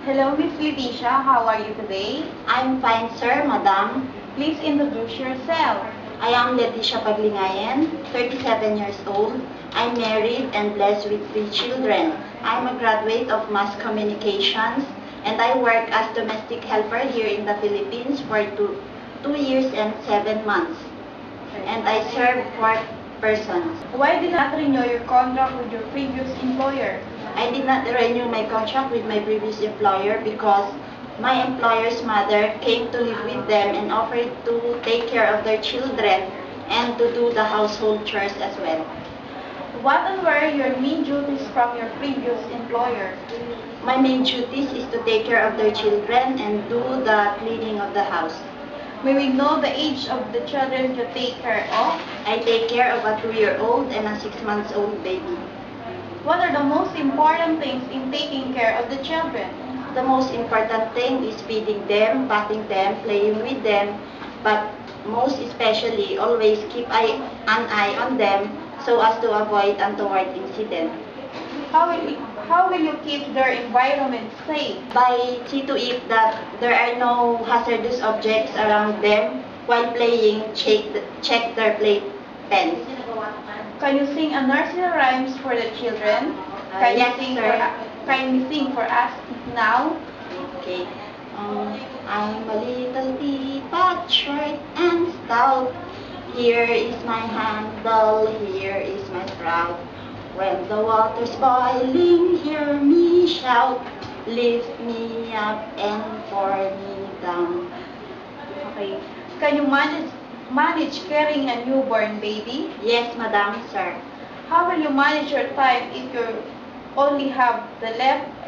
Hello, Miss Leticia. How are you today? I'm fine, sir, madam. Please introduce yourself. I am Leticia Paglingayan, 37 years old. I'm married and blessed with 3 children. I'm a graduate of mass communications and I work as domestic helper here in the Philippines for 2 years and 7 months. And I serve 4 persons. Why did not renew your contract with your previous employer? I did not renew my contract with my previous employer because my employer's mother came to live with them and offered to take care of their children and to do the household chores as well. What were your main duties from your previous employer? My main duties is to take care of their children and do the cleaning of the house. May we know the age of the children you take care of? I take care of a 2-year-old and a 6-month-old baby. What are the most important things in taking care of the children? The most important thing is feeding them, bathing them, playing with them, but most especially always keep an eye on them so as to avoid untoward incident. How will you keep their environment safe? By see to it that there are no hazardous objects around them while playing, check their play pens. Can you sing a nursery rhymes for the children? Yes, sir. Can you sing for us now? Okay. I'm a little teapot, short and stout. Here is my handle, here is my sprout. When the water's boiling, hear me shout. Lift me up and pour me down. Okay. Can you manage carrying a newborn baby? Yes, madam, sir. How will you manage your time if you only have the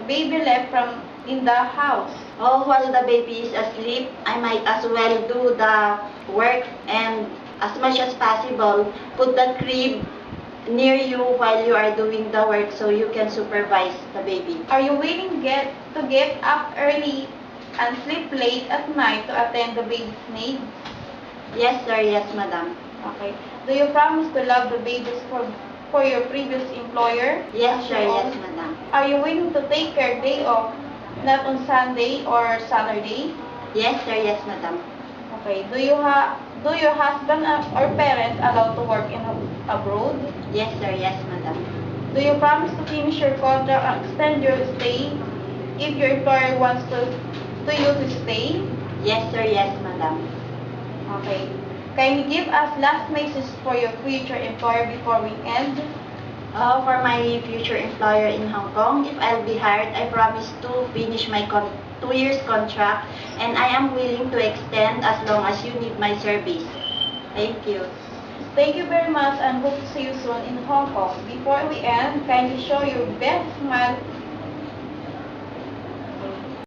baby left from in the house? Oh, while the baby is asleep, I might as well do the work and as much as possible, put the crib near you while you are doing the work so you can supervise the baby. Are you willing to get up early and sleep late at night to attend the baby's needs? Yes, sir. Yes, madam. Okay. Do you promise to love the babies for your previous employer? Yes, sir. Yes, madam. Are you willing to take your day off, not on Sunday or Saturday? Yes, sir. Yes, madam. Okay. Do your husband or parents allow to work abroad? Yes, sir. Yes, madam. Do you promise to finish your contract and extend your stay if your employer wants you to stay? Yes, sir. Yes, madam. Okay. Can you give us last message for your future employer before we end? For my future employer in Hong Kong, if I'll be hired, I promise to finish my 2 years contract and I am willing to extend as long as you need my service. Thank you. Thank you very much and hope to see you soon in Hong Kong. Before we end, kindly show your best smile